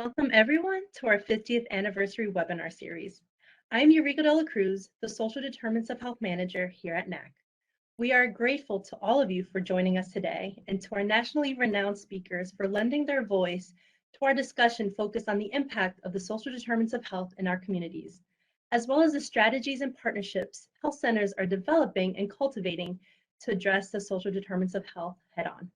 Welcome everyone to our 50th anniversary webinar series. I'm Eureka de la Cruz, the Social Determinants of Health Manager here at NACC. We are grateful to all of you for joining us today and to our nationally renowned speakers for lending their voice to our discussion focused on the impact of the social determinants of health in our communities, as well as the strategies and partnerships health centers are developing and cultivating to address the social determinants of health head-on.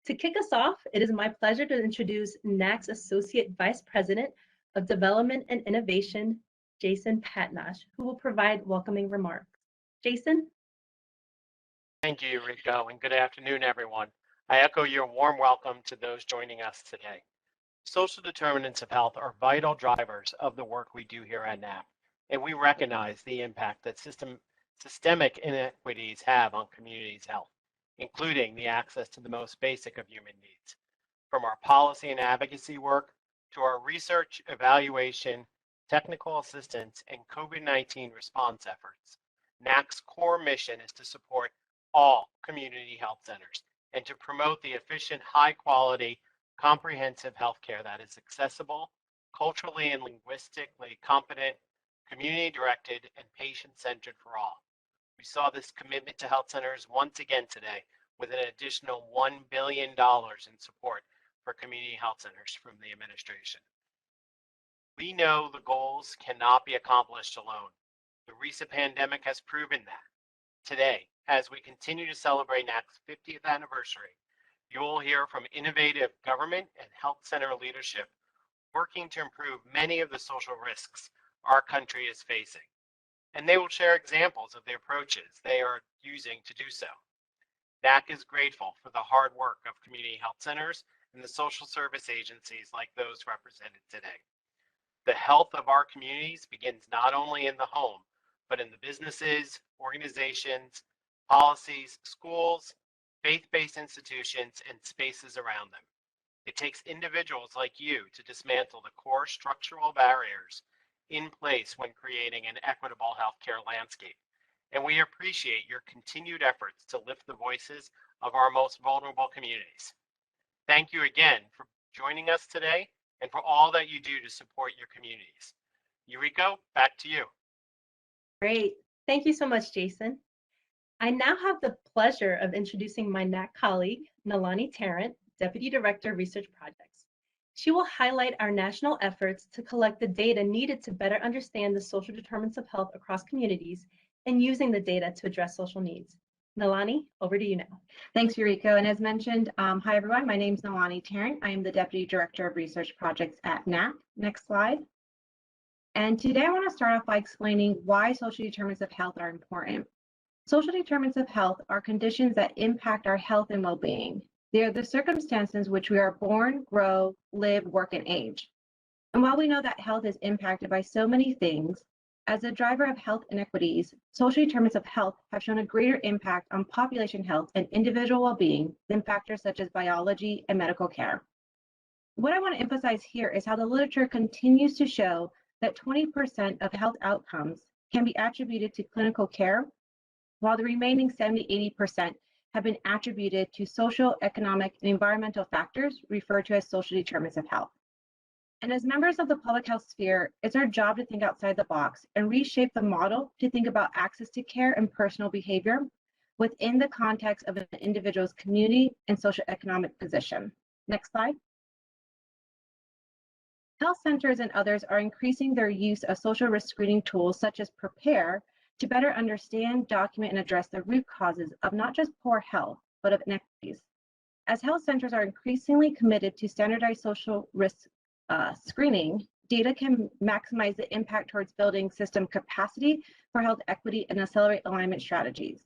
To kick us off, it is my pleasure to introduce NACC's Associate Vice President of Development and Innovation, Jason Patnash, who will provide welcoming remarks. Jason? Thank you, Eureka, and good afternoon, everyone. I echo your warm welcome to those joining us today. Social determinants of health are vital drivers of the work we do here at NACC, and we recognize the impact that systemic inequities have on communities' health, including the access to the most basic of human needs. From our policy and advocacy work to our research, evaluation, technical assistance, and COVID-19 response efforts, NACC's core mission is to support all community health centers and to promote the efficient, high-quality, comprehensive healthcare that is accessible, culturally and linguistically competent, community-directed, and patient-centered for all. We saw this commitment to health centers once again today with an additional $1 billion in support for community health centers from the administration. We know the goals cannot be accomplished alone. The recent pandemic has proven that. Today, as we continue to celebrate NACC's 50th anniversary, you will hear from innovative government and health center leadership working to improve many of the social risks our country is facing. And they will share examples of the approaches they are using to do so. NACC is grateful for the hard work of community health centers and the social service agencies like those represented today. The health of our communities begins not only in the home, but in the businesses, organizations, policies, schools, faith-based institutions, and spaces around them. It takes individuals like you to dismantle the core structural barriers in place when creating an equitable healthcare landscape. And we appreciate your continued efforts to lift the voices of our most vulnerable communities. Thank you again for joining us today and for all that you do to support your communities. Eureka, back to you. Great. Thank you so much, Jason. I now have the pleasure of introducing my NACC colleague, Nalani Tarrant, Deputy Director of Research Projects. She will highlight our national efforts to collect the data needed to better understand the social determinants of health across communities and using the data to address social needs. Nalani, over to you now. Thanks, Eureka. And as mentioned, hi everyone, my name is Nalani Tarrant. I am the Deputy Director of Research Projects at NACC. Next slide. And today I want to start off by explaining why social determinants of health are important. Social determinants of health are conditions that impact our health and well-being. They are the circumstances in which we are born, grow, live, work, and age. And while we know that health is impacted by so many things, as a driver of health inequities, social determinants of health have shown a greater impact on population health and individual well-being than factors such as biology and medical care. What I want to emphasize here is how the literature continues to show that 20% of health outcomes can be attributed to clinical care, while the remaining 70–80% have been attributed to social, economic, and environmental factors referred to as social determinants of health. And as members of the public health sphere, it's our job to think outside the box and reshape the model to think about access to care and personal behavior within the context of an individual's community and socioeconomic position. Next slide. Health centers and others are increasing their use of social risk screening tools such as PRAPARE to better understand, document, and address the root causes of not just poor health, but of inequities. As health centers are increasingly committed to standardized social risk screening, data can maximize the impact towards building system capacity for health equity and accelerate alignment strategies.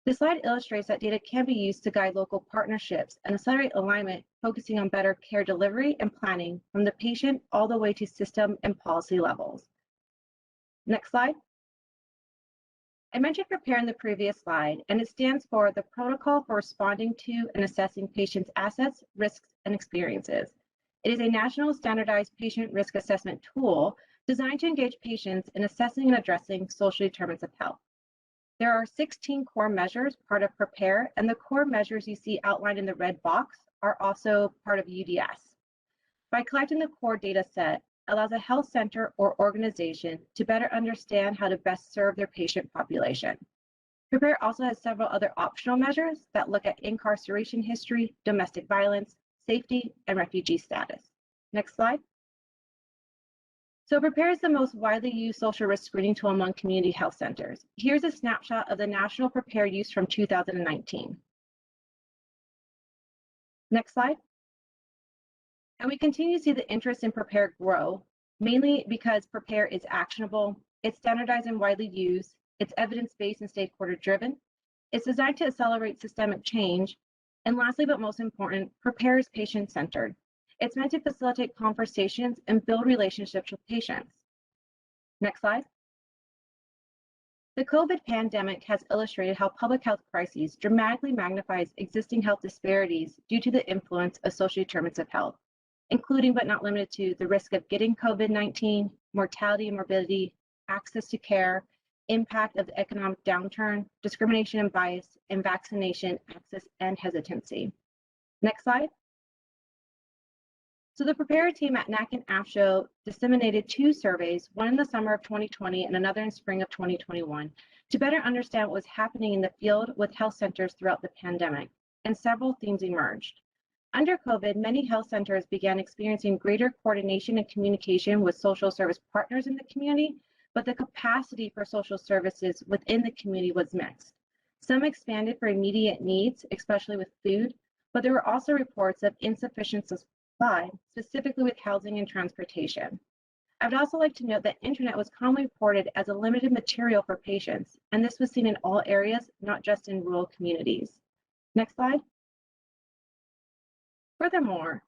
This slide illustrates that data can be used to guide local partnerships and accelerate alignment, focusing on better care delivery and planning from the patient all the way to system and policy levels. Next slide. I mentioned PRAPARE in the previous slide, and it stands for the Protocol for Responding to and Assessing Patients' Assets, Risks, and Experiences. It is a national standardized patient risk assessment tool designed to engage patients in assessing and addressing social determinants of health. There are 16 core measures part of PRAPARE, and the core measures you see outlined in the red box are also part of UDS. By collecting the core data set, allows a health center or organization to better understand how to best serve their patient population. PRAPARE also has several other optional measures that look at incarceration history, domestic violence, safety, and refugee status. Next slide. So PRAPARE is the most widely used social risk screening tool among community health centers. Here's a snapshot of the national PRAPARE use from 2019. Next slide. And we continue to see the interest in PRAPARE grow, mainly because PRAPARE is actionable, it's standardized and widely used, it's evidence-based and stakeholder-driven, it's designed to accelerate systemic change, and lastly, but most important, PRAPARE is patient-centered. It's meant to facilitate conversations and build relationships with patients. Next slide. The COVID pandemic has illustrated how public health crises dramatically magnifies existing health disparities due to the influence of social determinants of health, including but not limited to the risk of getting COVID-19, mortality and morbidity, access to care, impact of the economic downturn, discrimination and bias, and vaccination access and hesitancy. Next slide. So the PRAPARE team at NACHC and AFSHO disseminated 2 surveys, one in the summer of 2020 and another in spring of 2021, to better understand what was happening in the field with health centers throughout the pandemic, and several themes emerged. Under COVID, many health centers began experiencing greater coordination and communication with social service partners in the community, but the capacity for social services within the community was mixed. Some expanded for immediate needs, especially with food, but there were also reports of insufficient supply, specifically with housing and transportation. I would also like to note that internet was commonly reported as a limited material for patients, and this was seen in all areas, not just in rural communities. Next slide. Furthermore,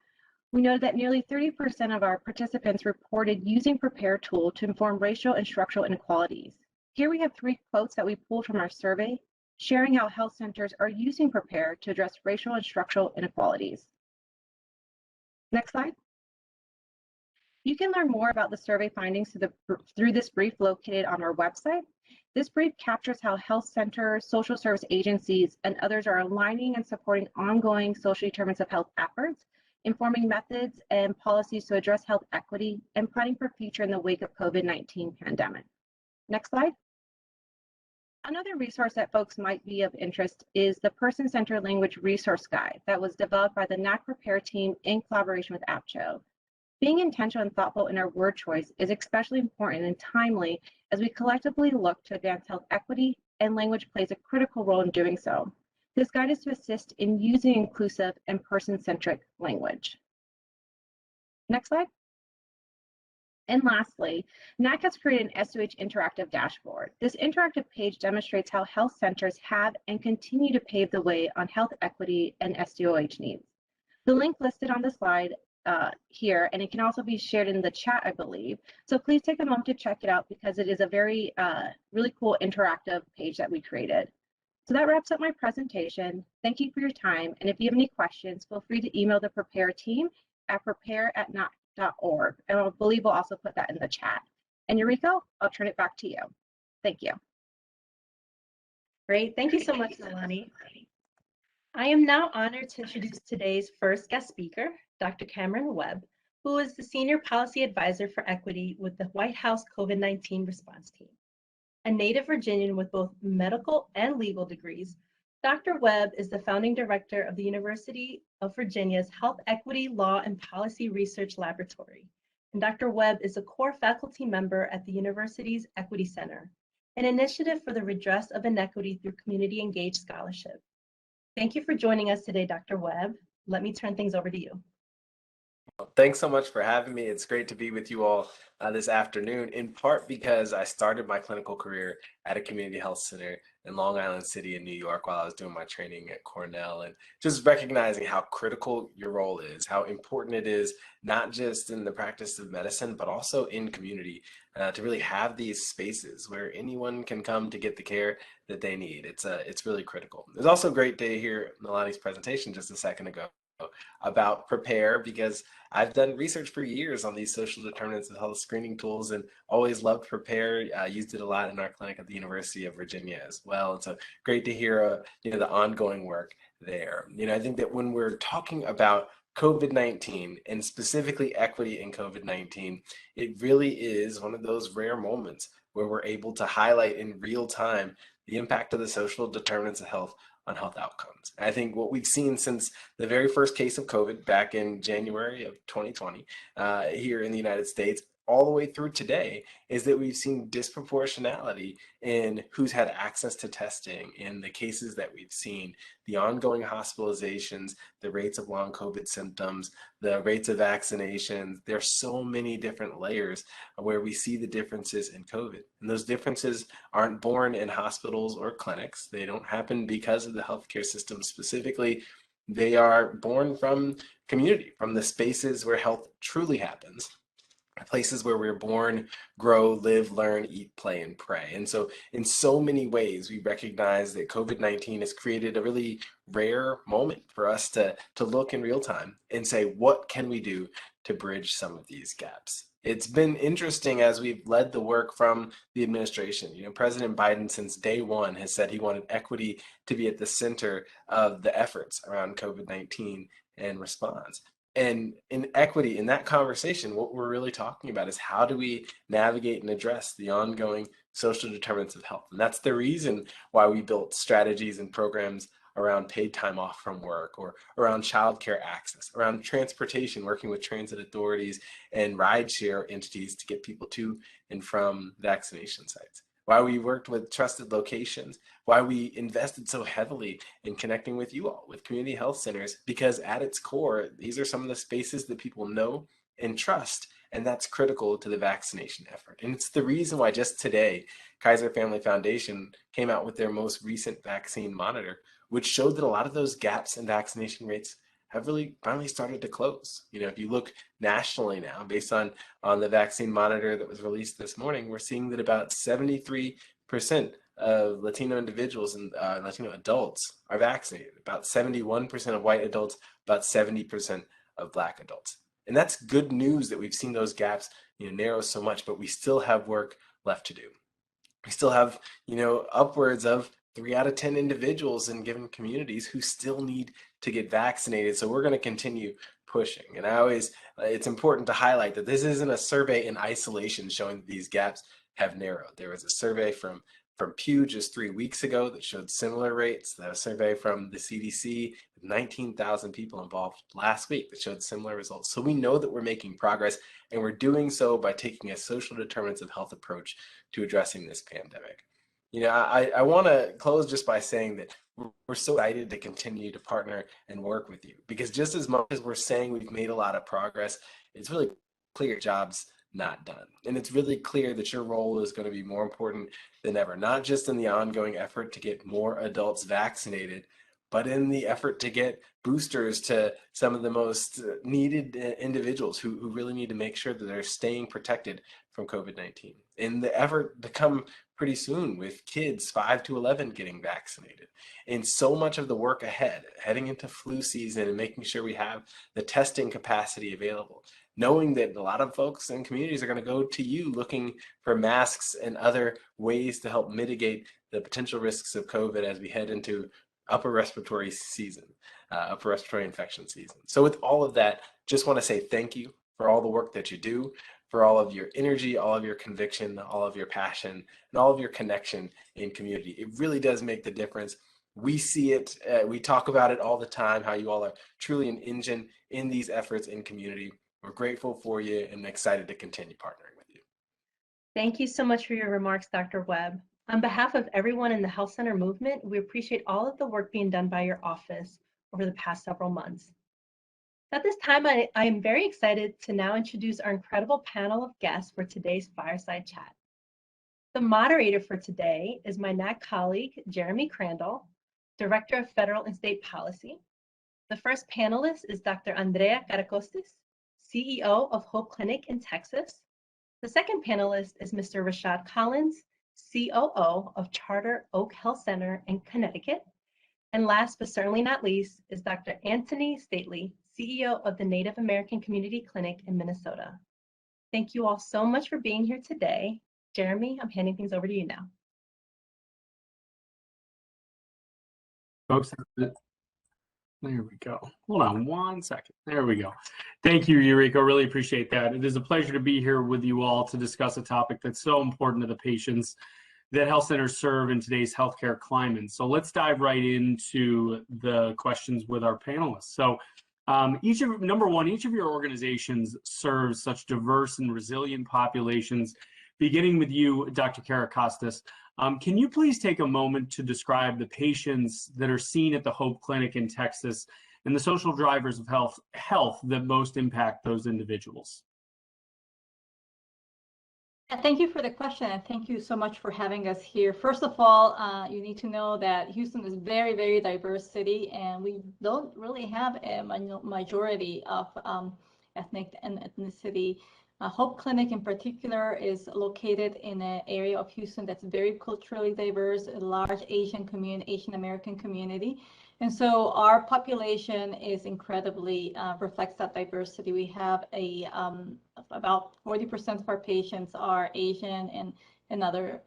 we noted that nearly 30% of our participants reported using PRAPARE tool to inform racial and structural inequalities. Here we have 3 quotes that we pulled from our survey, sharing how health centers are using PRAPARE to address racial and structural inequalities. Next slide. You can learn more about the survey findings through this brief located on our website. This brief captures how health centers, social service agencies, and others are aligning and supporting ongoing social determinants of health efforts, informing methods and policies to address health equity, and planning for future in the wake of COVID-19 pandemic. Next slide. Another resource that folks might be of interest is the Person-Centered Language Resource Guide that was developed by the NACHC PRAPARE team in collaboration with AFSHO. Being intentional and thoughtful in our word choice is especially important and timely as we collectively look to advance health equity, and language plays a critical role in doing so. This guide is to assist in using inclusive and person-centric language. Next slide. And lastly, NACHC has created an SDOH interactive dashboard. This interactive page demonstrates how health centers have and continue to pave the way on health equity and SDOH needs. The link listed on the slide here, and it can also be shared in the chat, I believe. So please take a moment to check it out because it is a very, really cool interactive page that we created. So that wraps up my presentation. Thank you for your time. And if you have any questions, feel free to email the PRAPARE team at prapare@nacc.org. And I believe we'll also put that in the chat. And Eureka, I'll turn it back to you. Thank you. Great. Thank you so much, Nalani. I am now honored to introduce today's first guest speaker, Dr. Cameron Webb, who is the Senior Policy Advisor for Equity with the White House COVID-19 Response Team. A native Virginian with both medical and legal degrees, Dr. Webb is the founding director of the University of Virginia's Health Equity Law and Policy Research Laboratory. And Dr. Webb is a core faculty member at the university's Equity Center, an initiative for the redress of inequity through community engaged scholarship. Thank you for joining us today, Dr. Webb. Let me turn things over to you. Thanks so much for having me. It's great to be with you all this afternoon, in part because I started my clinical career at a community health center in Long Island City in New York while I was doing my training at Cornell, and just recognizing how critical your role is, how important it is, not just in the practice of medicine, but also in community, to really have these spaces where anyone can come to get the care that they need. It's really critical. It was also great to hear Nalani's presentation just a second ago about PRAPARE, because I've done research for years on these social determinants of health screening tools and always loved PRAPARE. Used it a lot in our clinic at the University of Virginia as well. And so great to hear the ongoing work there. I think that when we're talking about COVID-19, and specifically equity in COVID-19, it really is one of those rare moments where we're able to highlight in real time the impact of the social determinants of health on health outcomes. I think what we've seen since the very first case of COVID back in January of 2020 here in the United States, all the way through today, is that we've seen disproportionality in who's had access to testing, in the cases that we've seen, the ongoing hospitalizations, the rates of long COVID symptoms, the rates of vaccinations. There's so many different layers where we see the differences in COVID. And those differences aren't born in hospitals or clinics. They don't happen because of the healthcare system specifically. They are born from community, from the spaces where health truly happens. Places where we're born, grow, live, learn, eat, play, and pray. And so in so many ways, we recognize that COVID-19 has created a really rare moment for us to look in real time and say, what can we do to bridge some of these gaps? It's been interesting as we've led the work from the administration. You know, President Biden, since day one, has said he wanted equity to be at the center of the efforts around COVID-19 and response. And in equity, in that conversation, what we're really talking about is how do we navigate and address the ongoing social determinants of health? And that's the reason why we built strategies and programs around paid time off from work, or around childcare access, around transportation, working with transit authorities and rideshare entities to get people to and from vaccination sites. Why we worked with trusted locations, why we invested so heavily in connecting with you all, with community health centers, because at its core, these are some of the spaces that people know and trust, and that's critical to the vaccination effort. And it's the reason why just today, Kaiser Family Foundation came out with their most recent vaccine monitor, which showed that a lot of those gaps in vaccination rates have really finally started to close. You know, if you look nationally now, based on the vaccine monitor that was released this morning, we're seeing that about 73% of Latino individuals and Latino adults are vaccinated, about 71% of white adults, about 70% of Black adults. And that's good news that we've seen those gaps, you know, narrow so much, but we still have work left to do. We still have, you know, upwards of 3 out of 10 individuals in given communities who still need to get vaccinated. So we're going to continue pushing. And it's important to highlight that this isn't a survey in isolation showing that these gaps have narrowed. There was a survey from Pew just 3 weeks ago that showed similar rates. There was a survey from the CDC, 19,000 people involved last week, that showed similar results. So we know that we're making progress, and we're doing so by taking a social determinants of health approach to addressing this pandemic. You know, I want to close just by saying that we're so excited to continue to partner and work with you, because just as much as we're saying we've made a lot of progress, it's really clear jobs not done. And it's really clear that your role is going to be more important than ever, not just in the ongoing effort to get more adults vaccinated, but in the effort to get boosters to some of the most needed individuals who really need to make sure that they're staying protected from COVID-19. And the effort to come pretty soon with kids 5 to 11 getting vaccinated. And so much of the work ahead, heading into flu season and making sure we have the testing capacity available, knowing that a lot of folks and communities are going to go to you looking for masks and other ways to help mitigate the potential risks of COVID as we head into upper respiratory infection season. So with all of that, just want to say thank you for all the work that you do, for all of your energy, all of your conviction, all of your passion, and all of your connection in community. It really does make the difference. We see it, we talk about it all the time, how you all are truly an engine in these efforts in community. We're grateful for you and excited to continue partnering with you. Thank you so much for your remarks, Dr. Webb. On behalf of everyone in the Health Center movement, we appreciate all of the work being done by your office over the past several months. At this time, I am very excited to now introduce our incredible panel of guests for today's fireside chat. The moderator for today is my NACC colleague, Jeremy Crandall, Director of Federal and State Policy. The first panelist is Dr. Andrea Caracostis, CEO of Hope Clinic in Texas. The second panelist is Mr. Rashad Collins, COO of Charter Oak Health Center in Connecticut. And last but certainly not least is Dr. Antony Stately, CEO of the Native American Community Clinic in Minnesota. Thank you all so much for being here today. Jeremy, I'm handing things over to you now. Folks, There we go. Hold on 1 second. There we go. Thank you, Eureka. Really appreciate that. It is a pleasure to be here with you all to discuss a topic that's so important to the patients that health centers serve in today's healthcare climate. So let's dive right into the questions with our panelists. So number one, each of your organizations serves such diverse and resilient populations. Beginning with you, Dr. Caracostis, can you please take a moment to describe the patients that are seen at the Hope Clinic in Texas and the social drivers of health that most impact those individuals? Thank you for the question, and thank you so much for having us here. First of all, you need to know that Houston is a very, very diverse city, and we don't really have a majority of ethnic and ethnicity. Hope Clinic in particular is located in an area of Houston that's very culturally diverse, a large Asian American community. And so our population is incredibly, reflects that diversity. We have about 40% of our patients are Asian and another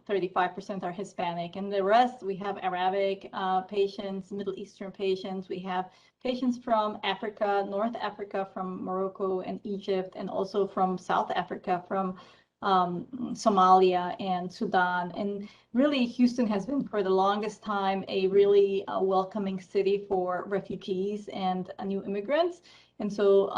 35% are Hispanic. And the rest, we have Arabic patients, Middle Eastern patients. We have patients from Africa, North Africa, from Morocco and Egypt, and also from South Africa, from Somalia and Sudan. And really, Houston has been for the longest time a really welcoming city for refugees and new immigrants. And so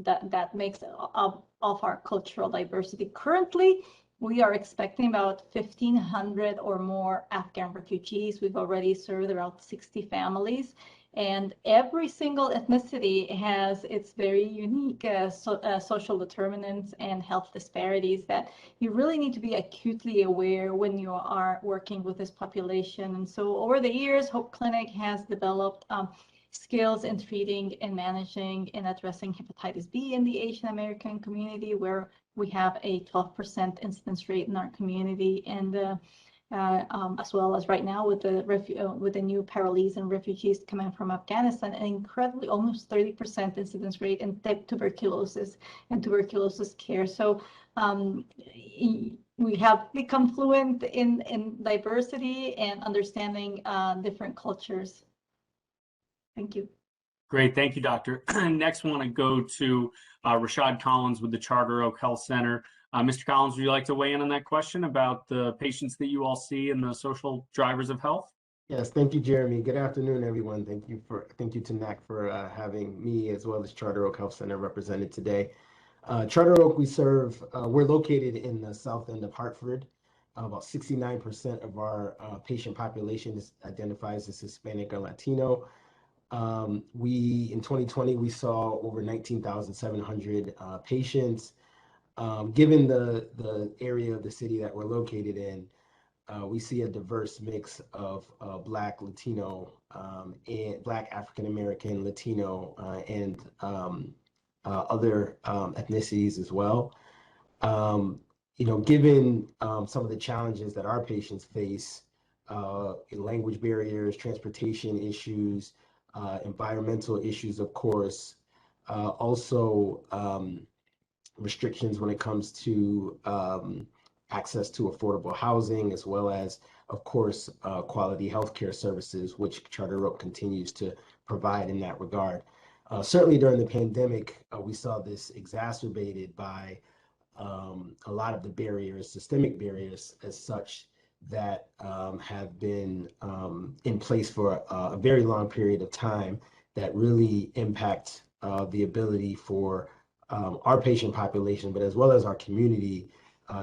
that makes up of our cultural diversity. Currently, we are expecting about 1,500 or more Afghan refugees. We've already served around 60 families. And every single ethnicity has its very unique social determinants and health disparities that you really need to be acutely aware when you are working with this population. And so over the years, Hope Clinic has developed skills in treating and managing and addressing hepatitis B in the Asian American community, where we have a 12% incidence rate in our community, and as well as right now with the new parolees and refugees coming from Afghanistan, an incredibly almost 30% incidence rate in tuberculosis and tuberculosis care. So we have become fluent in diversity and understanding different cultures. Thank you. Great, thank you, Doctor. Next, I want to go to Rashad Collins with the Charter Oak Health Center. Mr. Collins, would you like to weigh in on that question about the patients that you all see and the social drivers of health? Yes, thank you, Jeremy. Good afternoon, everyone. Thank you to NACHC for having me as well as Charter Oak Health Center represented today. Charter Oak, we're located in the south end of Hartford. About 69% of our patient population identifies as Hispanic or Latino. In 2020, we saw over 19,700 patients. Given the area of the city that we're located in, we see a diverse mix of Black, Latino, and Black, African American, Latino, and other ethnicities as well. Given some of the challenges that our patients face, language barriers, transportation issues, environmental issues, of course, also restrictions when it comes to access to affordable housing, as well as, of course, quality healthcare services, which Charter Oak continues to provide in that regard. Certainly during the pandemic, we saw this exacerbated by a lot of the barriers, systemic barriers as such, that have been in place for a very long period of time that really impact the ability for our patient population, but as well as our community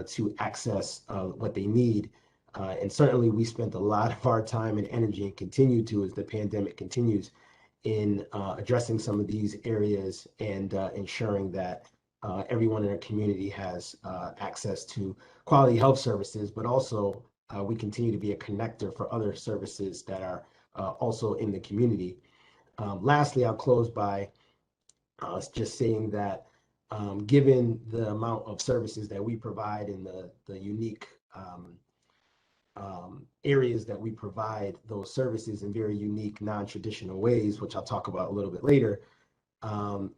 to access what they need. And certainly we spent a lot of our time and energy, and continue to as the pandemic continues, in addressing some of these areas and ensuring that everyone in our community has access to quality health services, but also we continue to be a connector for other services that are also in the community. Lastly, I'll close by just saying that given the amount of services that we provide and the unique areas that we provide those services in very unique, non-traditional ways, which I'll talk about a little bit later,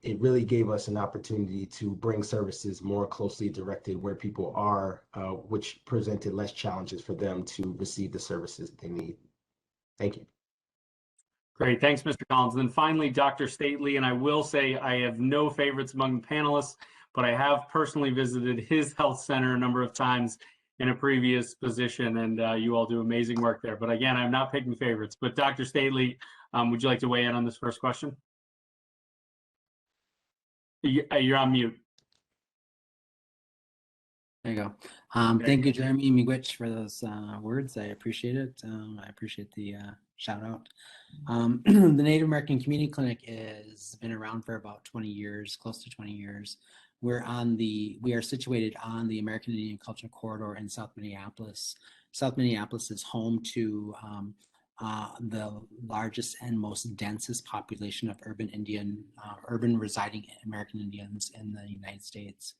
it really gave us an opportunity to bring services more closely directed where people are, which presented less challenges for them to receive the services that they need. Thank you. Great, thanks, Mr. Collins. And then finally, Dr. Stately, and I will say I have no favorites among the panelists, but I have personally visited his health center a number of times in a previous position, and you all do amazing work there. But again, I'm not picking favorites. But Dr. Stately, would you like to weigh in on this first question? You're on mute. There you go. Thank you, Jeremy Miigwech, for those words. I appreciate it. I appreciate the shout out. The Native American Community Clinic has been around for about 20 years, close to 20 years. We are situated on the American Indian Cultural Corridor in South Minneapolis. South Minneapolis is home to the largest and most densest population of urban residing American Indians in the United States.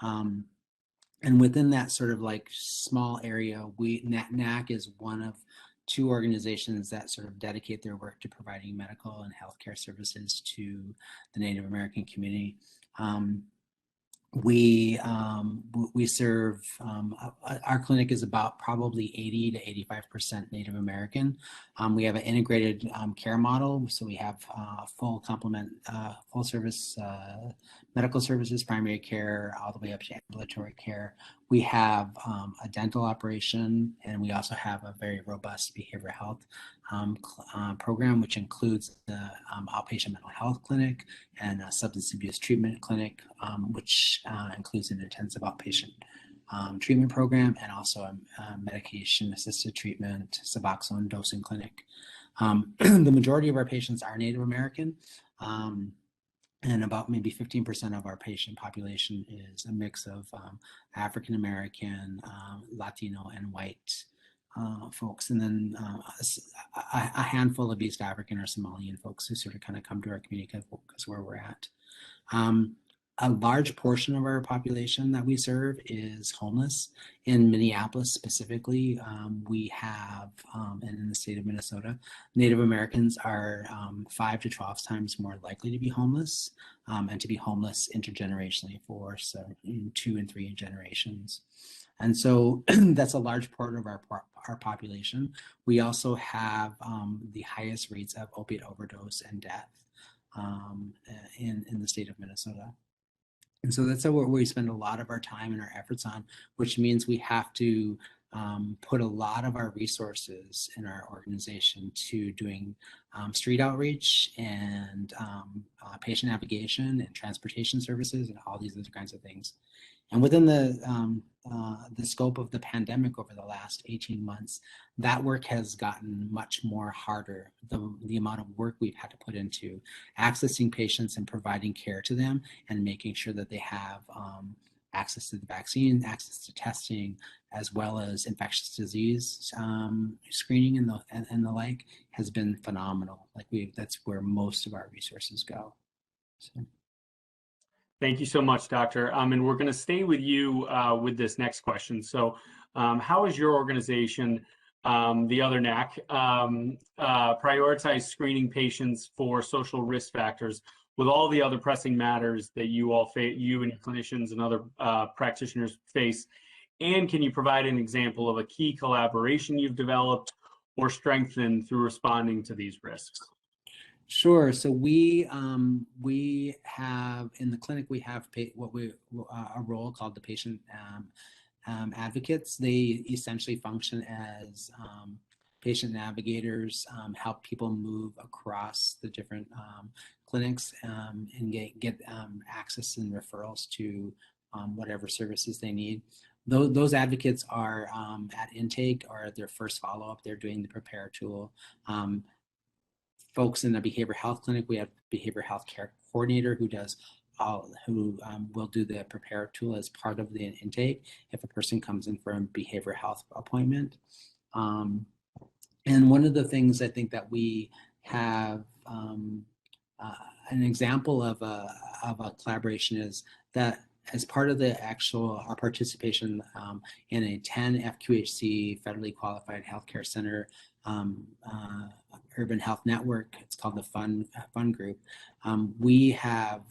And within that sort of like small area, NACC is one of 2 organizations that sort of dedicate their work to providing medical and healthcare services to the Native American community. We serve, our clinic is about probably 80 to 85% Native American. We have an integrated care model. So we have full complement, full service medical services, primary care, all the way up to ambulatory care. We have a dental operation, and we also have a very robust behavioral health program, which includes the outpatient mental health clinic and a substance abuse treatment clinic, which includes an intensive outpatient treatment program, and also a medication-assisted treatment, Suboxone dosing clinic. The majority of our patients are Native American, and about maybe 15% of our patient population is a mix of African American, Latino, and white folks, and then a handful of East African or Somalian folks who sort of kind of come to our community because where we're at. A large portion of our population that we serve is homeless. In Minneapolis specifically, we have, and in the state of Minnesota, Native Americans are 5 to 12 times more likely to be homeless, and to be homeless intergenerationally for 2 and 3 generations. And so that's a large part of our population. We also have the highest rates of opiate overdose and death in the state of Minnesota. And so that's what we spend a lot of our time and our efforts on, which means we have to put a lot of our resources in our organization to doing street outreach and patient navigation and transportation services and all these other kinds of things. And within the scope of the pandemic over the last 18 months, that work has gotten much more harder. The amount of work we've had to put into accessing patients and providing care to them and making sure that they have access to the vaccine, access to testing, as well as infectious disease screening and the like has been phenomenal. That's where most of our resources go. So. Thank you so much, Doctor. And we're going to stay with you with this next question. So how is your organization, the other NACC, prioritize screening patients for social risk factors with all the other pressing matters that you and your clinicians and other practitioners face? And can you provide an example of a key collaboration you've developed or strengthened through responding to these risks? Sure. So we have in the clinic, we have a role called the patient advocates. They essentially function as patient navigators, help people move across the different clinics and get access and referrals to whatever services they need. Those advocates are at intake or at their first follow-up. They're doing the PRAPARE tool. Folks in the behavioral health clinic, we have behavioral health care coordinator who will do the PRAPARE tool as part of the intake if a person comes in for a behavioral health appointment. And one of the things I think that we have an example of a collaboration is that as part of our participation in a 10 FQHC federally qualified healthcare center urban health network, it's called the Fun Group, we have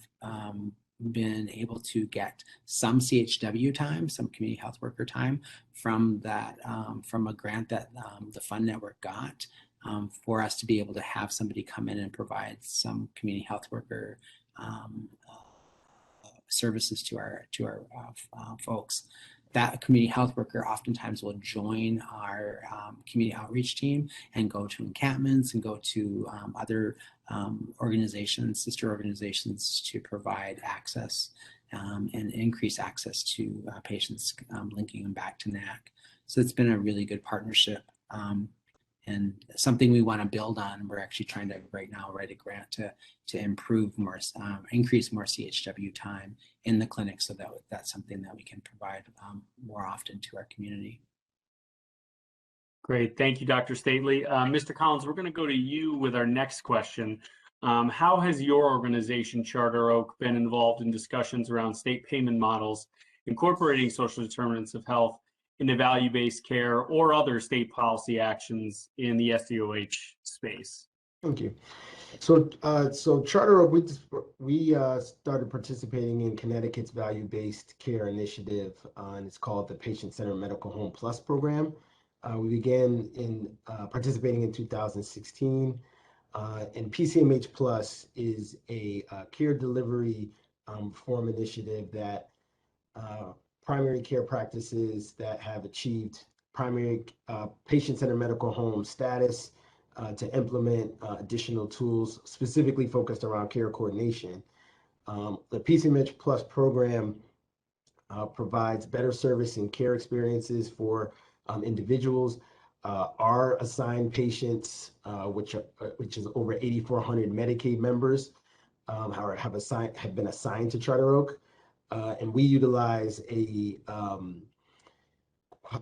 been able to get some CHW time, some community health worker time from that, from a grant that the Fun Network got for us to be able to have somebody come in and provide some community health worker services to our folks. That community health worker oftentimes will join our community outreach team and go to encampments and go to other organizations, sister organizations, to provide access and increase access to patients, linking them back to NAC. So it's been a really good partnership and something we want to build on. We're actually trying to right now write a grant to improve more, increase more CHW time in the clinic, so that that's something that we can provide more often to our community. Great, thank you, Dr. Stately. Mr. Collins, we're going to go to you with our next question. How has your organization, Charter Oak, been involved in discussions around state payment models, incorporating social determinants of health into value-based care or other state policy actions in the SDOH space? Thank you. So Charter Oak, we started participating in Connecticut's value-based care initiative, and it's called the Patient-Centered Medical Home Plus program. We began in participating in 2016, and PCMH Plus is a care delivery reform initiative that primary care practices that have achieved primary patient-centered medical home status to implement additional tools specifically focused around care coordination. The PCMH Plus program provides better service and care experiences for individuals. Our assigned patients, which is over 8,400 Medicaid members, have been assigned to Charter Oak. And we utilize a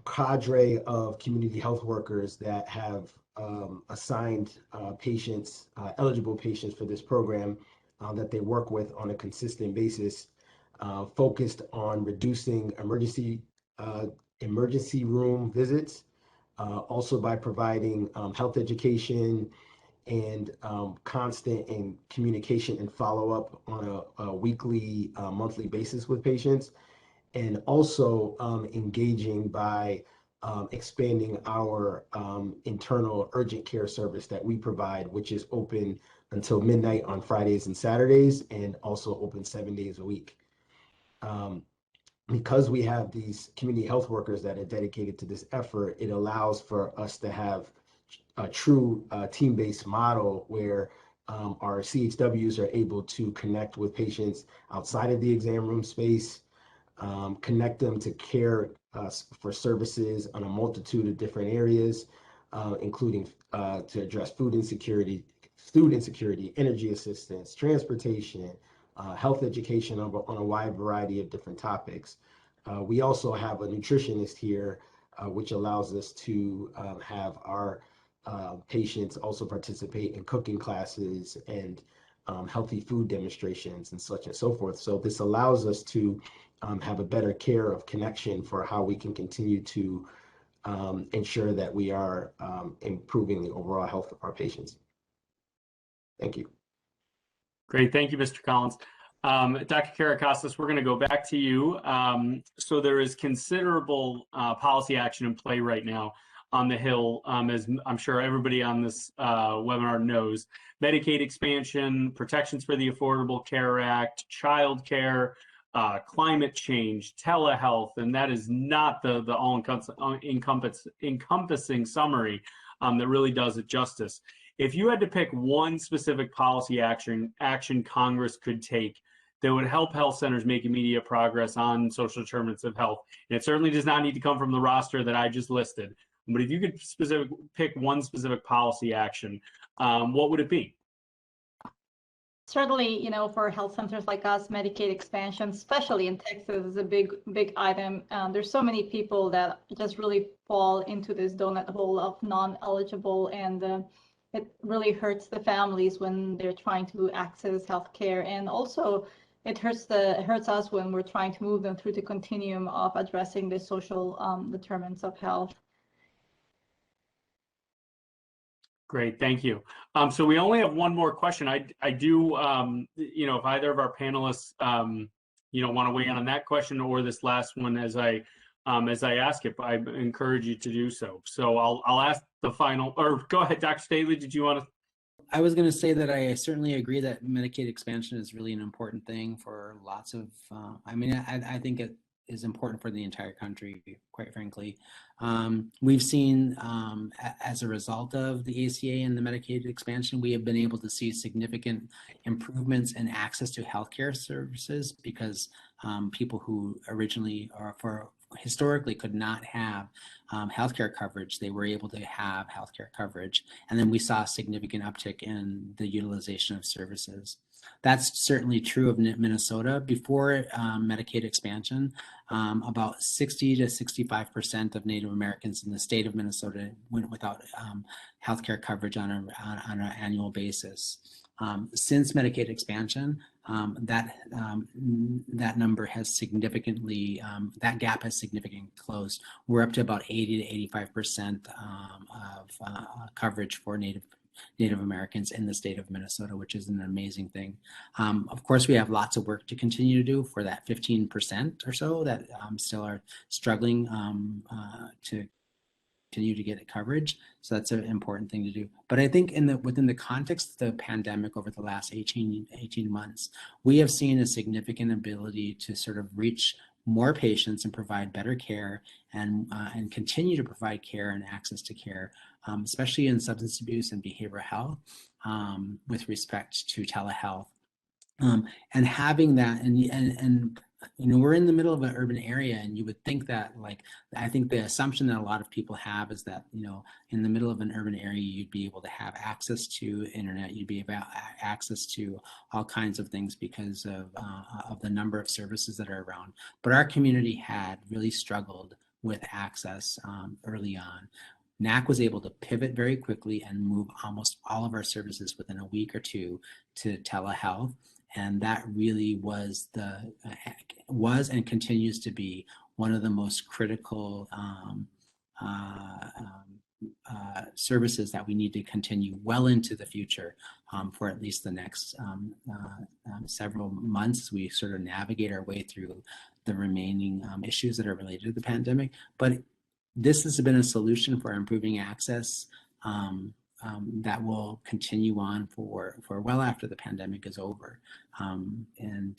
cadre of community health workers that have assigned patients, eligible patients for this program that they work with on a consistent basis, focused on reducing emergency room visits, also by providing health education and constant and communication and follow-up on a weekly, monthly basis with patients, and also engaging by expanding our internal urgent care service that we provide, which is open until midnight on Fridays and Saturdays, and also open 7 days a week. Because we have these community health workers that are dedicated to this effort, it allows for us to have a true team-based model where our CHWs are able to connect with patients outside of the exam room space, connect them to care for services on a multitude of different areas, including to address food insecurity, energy assistance, transportation, health education on a wide variety of different topics. We also have a nutritionist here, which allows us to have our patients also participate in cooking classes and healthy food demonstrations and such and so forth. So this allows us to have a better care of connection for how we can continue to ensure that we are improving the overall health of our patients. Thank you. Great, thank you, Mr. Collins. Dr. Caracostis, we're going to go back to you. So there is considerable policy action in play right now on the Hill, as I'm sure everybody on this webinar knows. Medicaid expansion, protections for the Affordable Care Act, child care, climate change, telehealth, and that is not the all-encompassing summary that really does it justice. If you had to pick one specific policy action Congress could take that would help health centers make immediate progress on social determinants of health, and it certainly does not need to come from the roster that I just listed, but if you could pick one specific policy action, what would it be? Certainly, for health centers like us, Medicaid expansion, especially in Texas, is a big item. There's so many people that just really fall into this donut hole of non-eligible, and it really hurts the families when they're trying to access health care. And also, it hurts us when we're trying to move them through the continuum of addressing the social determinants of health. Great, thank you. So we only have one more question. I do, if either of our panelists, want to weigh in on that question or this last one as I as I ask it, I encourage you to do so. So I'll ask the final, or go ahead, Dr. Staley, did you want to? I was going to say that I certainly agree that Medicaid expansion is really an important thing for lots of, I think it is important for the entire country, quite frankly. We've seen, as a result of the ACA and the Medicaid expansion, we have been able to see significant improvements in access to healthcare services because people who originally historically could not have healthcare coverage, they were able to have healthcare coverage. And then we saw a significant uptick in the utilization of services. That's certainly true of Minnesota. Before Medicaid expansion, about 60 to 65% of Native Americans in the state of Minnesota went without healthcare coverage on an annual basis. Since Medicaid expansion, that number has significantly, that gap has significantly closed. We're up to about 80 to 85% of coverage for Native Americans in the state of Minnesota, which is an amazing thing. Of course, we have lots of work to continue to do for that 15% or so that still are struggling to continue to get coverage. So that's an important thing to do. But I think within the context of the pandemic over the last 18 months, we have seen a significant ability to sort of reach more patients and provide better care and continue to provide care and access to care, especially in substance abuse and behavioral health, with respect to telehealth. And having that, and we're in the middle of an urban area, and you would think that, I think the assumption that a lot of people have is that, in the middle of an urban area, you'd be able to have access to internet, you'd be able to have access to all kinds of things because of the number of services that are around. But our community had really struggled with access early on. NAC was able to pivot very quickly and move almost all of our services within a week or two to telehealth. And that really was and continues to be one of the most critical services that we need to continue well into the future for at least the next several months as we sort of navigate our way through the remaining issues that are related to the pandemic. But this has been a solution for improving access that will continue on for well after the pandemic is over, and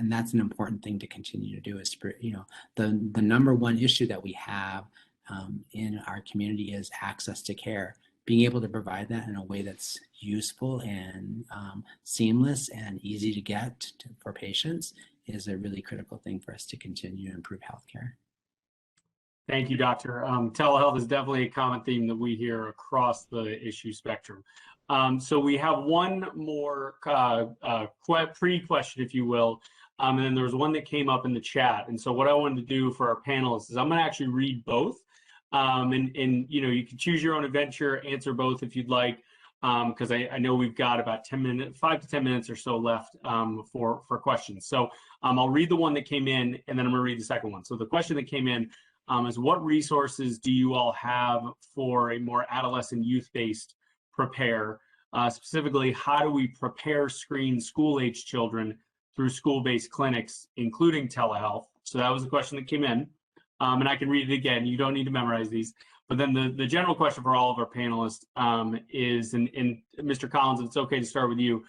that's an important thing to continue to do. Is the number one issue that we have in our community is access to care. Being able to provide that in a way that's useful and seamless and easy to get for patients is a really critical thing for us to continue to improve healthcare. Thank you, Doctor. Telehealth is definitely a common theme that we hear across the issue spectrum. So we have one more pre-question, if you will, and then there was one that came up in the chat. And so what I wanted to do for our panelists is I'm going to actually read both, and you can choose your own adventure, answer both if you'd like, because I know we've got about 5 to 10 minutes or so left for questions. So I'll read the one that came in, and then I'm going to read the second one. So the question that came in is, what resources do you all have for a more adolescent youth-based PRAPARE? Specifically, how do we prepare screen school-age children through school-based clinics, including telehealth? So that was the question that came in, and I can read it again. You don't need to memorize these. But then the general question for all of our panelists is, and Mr. Collins, it's okay to start with you.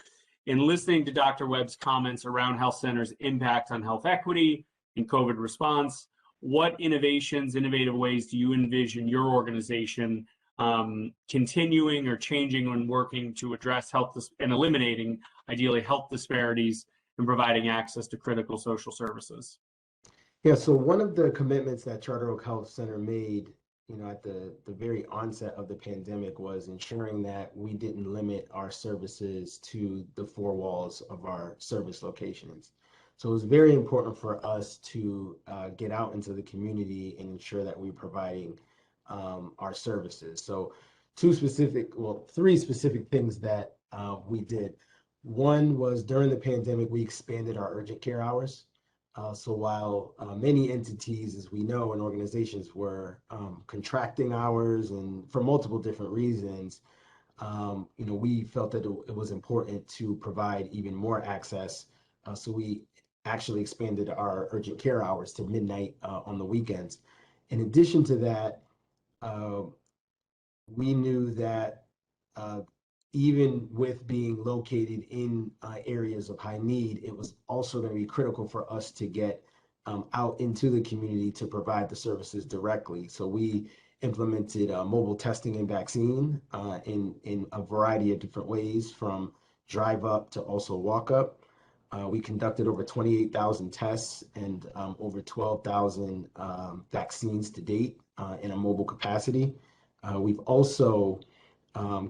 In listening to Dr. Webb's comments around health centers' impact on health equity and COVID response, what innovative ways do you envision your organization continuing or changing when working to address health and eliminating, ideally, health disparities and providing access to critical social services? Yeah, so one of the commitments that Charter Oak Health Center made, at the very onset of the pandemic was ensuring that we didn't limit our services to the 4 walls of our service locations. So it was very important for us to get out into the community and ensure that we're providing our services. So 3 specific things that we did. One was during the pandemic, we expanded our urgent care hours. So while many entities, as we know, and organizations were contracting hours and for multiple different reasons, we felt that it was important to provide even more access. So we actually expanded our urgent care hours to midnight on the weekends. In addition to that, we knew that even with being located in areas of high need, it was also going to be critical for us to get out into the community to provide the services directly. So we implemented mobile testing and vaccine in a variety of different ways, from drive up to also walk up. We conducted over 28,000 tests and over 12,000 vaccines to date in a mobile capacity. We've also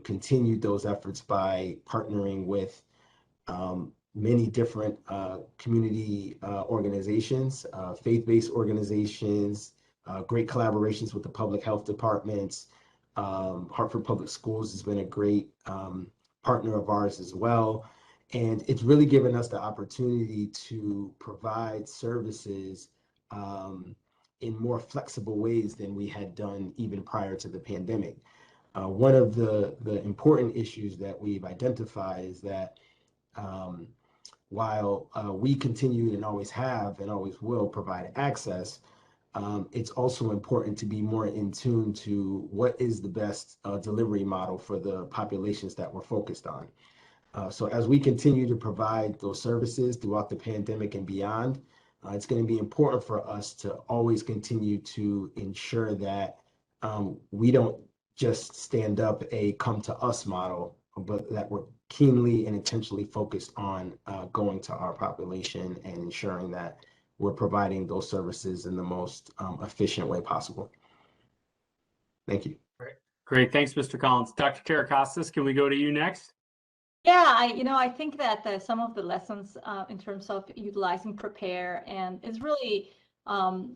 continued those efforts by partnering with many different community organizations, faith-based organizations, great collaborations with the public health departments. Hartford Public Schools has been a great partner of ours as well. And it's really given us the opportunity to provide services in more flexible ways than we had done even prior to the pandemic. One of the important issues that we've identified is that while we continue and always have and always will provide access, it's also important to be more in tune to what is the best delivery model for the populations that we're focused on. So as we continue to provide those services throughout the pandemic and beyond, it's going to be important for us to always continue to ensure that we don't just stand up a come to us model, but that we're keenly and intentionally focused on going to our population and ensuring that we're providing those services in the most efficient way possible. Thank you. Great. Thanks, Mr. Collins. Dr. Caracostis, can we go to you next? Yeah, I think that some of the lessons in terms of utilizing PRAPARE, and it's really,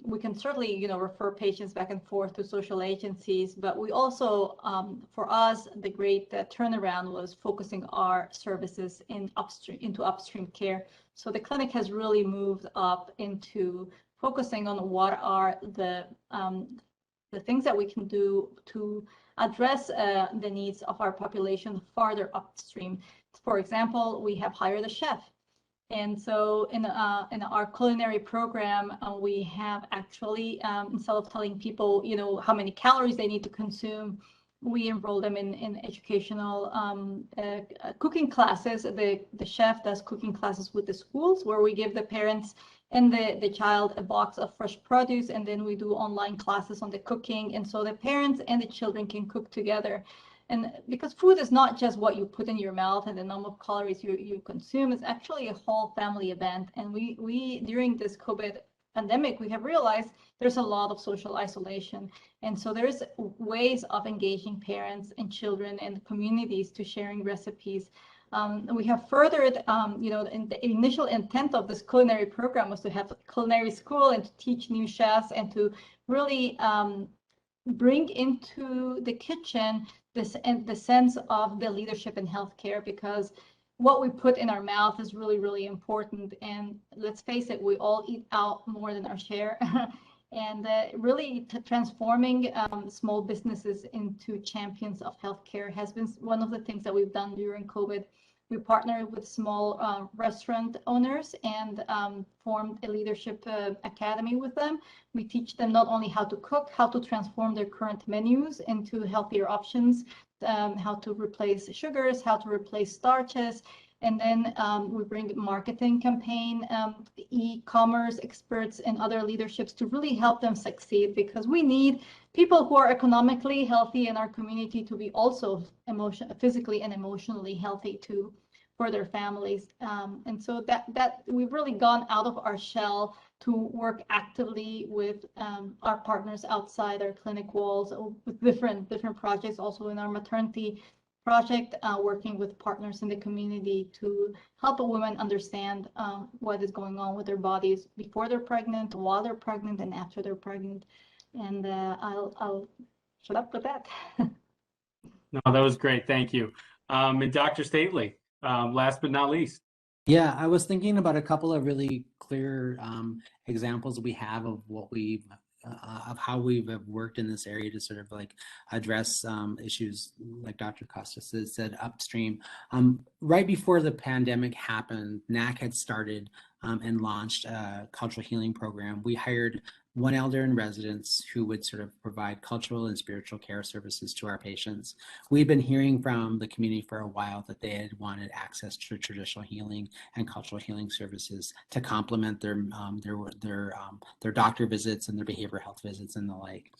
we can certainly, refer patients back and forth to social agencies, but we also, for us, the great turnaround was focusing our services into upstream care. So the clinic has really moved up into focusing on what are the things that we can do to address the needs of our population farther upstream. For example, we have hired a chef. And so in our culinary program, we have actually, instead of telling people, how many calories they need to consume, we enroll them in educational cooking classes. The chef does cooking classes with the schools, where we give the parents and the child a box of fresh produce, and then we do online classes on the cooking. And so the parents and the children can cook together. And because food is not just what you put in your mouth and the number of calories you consume, it's actually a whole family event. And we during this COVID pandemic, we have realized there's a lot of social isolation. And so there's ways of engaging parents and children and communities to sharing recipes. We have furthered, in the initial intent of this culinary program was to have a culinary school and to teach new chefs and to really bring into the kitchen the sense of the leadership in healthcare, because what we put in our mouth is really, really important. And let's face it, we all eat out more than our share. And really transforming small businesses into champions of healthcare has been one of the things that we've done during COVID. We partnered with small restaurant owners and formed a leadership academy with them. We teach them not only how to cook, how to transform their current menus into healthier options, how to replace sugars, how to replace starches. And then we bring marketing campaign, e-commerce experts and other leaderships to really help them succeed, because we need people who are economically healthy in our community to be also physically and emotionally healthy too for their families. And so that we've really gone out of our shell to work actively with our partners outside our clinic walls with different projects, also in our maternity project, working with partners in the community to help women understand what is going on with their bodies before they're pregnant, while they're pregnant, and after they're pregnant. And I'll shut up with that. No, that was great. Thank you. And Dr. Stately, last but not least. Yeah, I was thinking about a couple of really clear examples we have of what we've of how we've worked in this area to sort of like address issues like Dr. Costas said upstream. Right before the pandemic happened, NACHC had started and launched a cultural healing program. We hired one elder in residence who would sort of provide cultural and spiritual care services to our patients. We've been hearing from the community for a while that they had wanted access to traditional healing and cultural healing services to complement their doctor visits and their behavioral health visits and the like.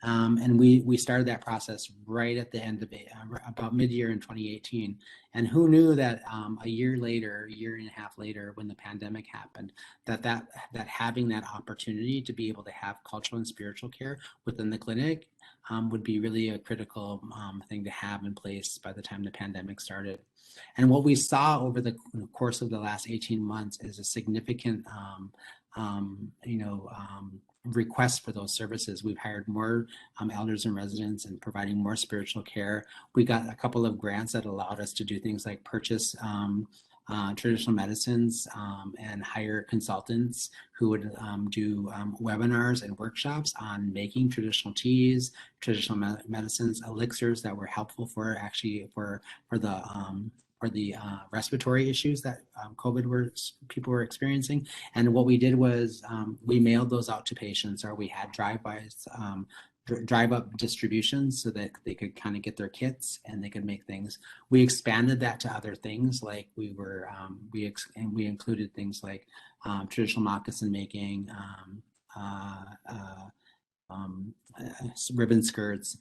And we started that process right at the end of it, about mid-year in 2018. And who knew that a year and a half later, when the pandemic happened, that having that opportunity to be able to have cultural and spiritual care within the clinic would be really a critical thing to have in place by the time the pandemic started. And what we saw over the course of the last 18 months is a significant requests for those services. We've hired more elders and residents and providing more spiritual care. We got a couple of grants that allowed us to do things like purchase traditional medicines and hire consultants who would do webinars and workshops on making traditional teas, traditional medicines, elixirs that were helpful for the respiratory issues that people were experiencing. And what we did was we mailed those out to patients, or we had drive-up distributions so that they could kind of get their kits and they could make things. We expanded that to other things, like we included things like traditional moccasin making, ribbon skirts,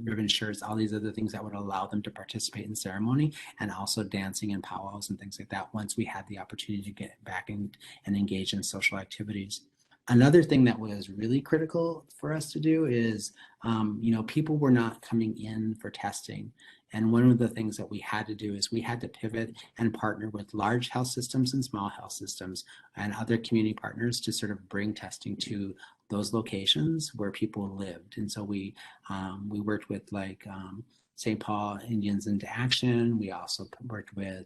ribbon shirts, all these other things that would allow them to participate in ceremony, and also dancing and powwows and things like that once we had the opportunity to get back and engage in social activities. Another thing that was really critical for us to do is, people were not coming in for testing. And one of the things that we had to do is we had to pivot and partner with large health systems and small health systems and other community partners to sort of bring testing to those locations where people lived. And so we worked with St. Paul Indians into Action. We also worked with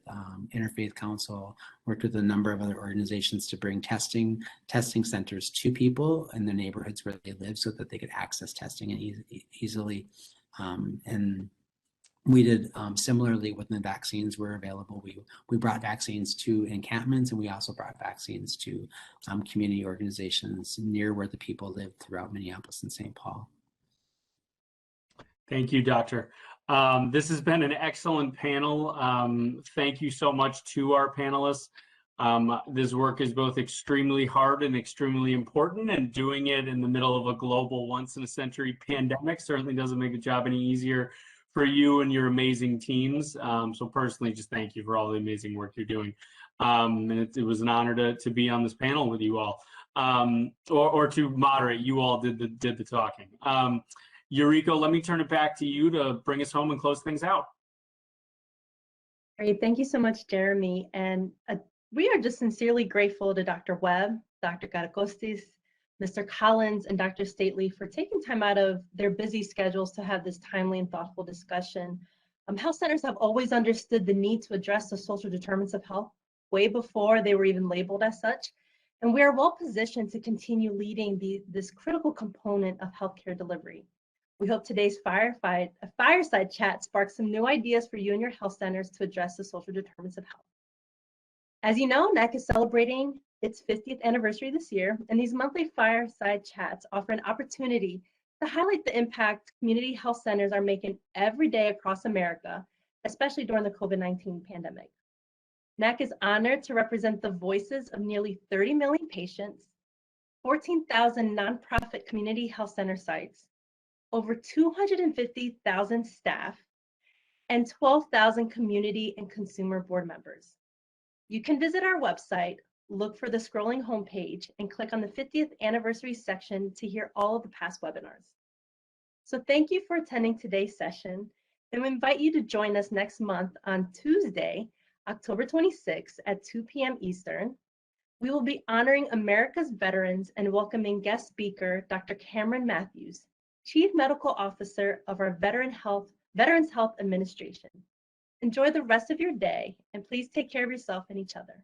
Interfaith Council, worked with a number of other organizations to bring testing centers to people in the neighborhoods where they live so that they could access testing and easily. And we did similarly when the vaccines were available. We brought vaccines to encampments, and we also brought vaccines to community organizations near where the people live throughout Minneapolis and St. Paul. Thank you, Doctor. This has been an excellent panel. Thank you so much to our panelists. This work is both extremely hard and extremely important, and doing it in the middle of a global once-in-a-century pandemic certainly doesn't make the job any easier for you and your amazing teams. So personally, just thank you for all the amazing work you're doing. And it was an honor to be on this panel with you all, or to moderate. You all did the talking. Yuriko, let me turn it back to you to bring us home and close things out. Great, thank you so much, Jeremy. And we are just sincerely grateful to Dr. Webb, Dr. Caracostis, Mr. Collins, and Dr. Stately for taking time out of their busy schedules to have this timely and thoughtful discussion. Health centers have always understood the need to address the social determinants of health way before they were even labeled as such. And we are well positioned to continue leading this critical component of healthcare delivery. We hope today's fireside chat sparks some new ideas for you and your health centers to address the social determinants of health. As you know, NACHC is celebrating its 50th anniversary this year, and these monthly fireside chats offer an opportunity to highlight the impact community health centers are making every day across America, especially during the COVID-19 pandemic. NACHC is honored to represent the voices of nearly 30 million patients, 14,000 nonprofit community health center sites, over 250,000 staff, and 12,000 community and consumer board members. You can visit our website, look for the scrolling homepage, and click on the 50th anniversary section to hear all of the past webinars. So thank you for attending today's session, and we invite you to join us next month on Tuesday, October 26th at 2 p.m. Eastern. We will be honoring America's veterans and welcoming guest speaker, Dr. Cameron Matthews, Chief Medical Officer of our Veterans Health Administration. Enjoy the rest of your day, and please take care of yourself and each other.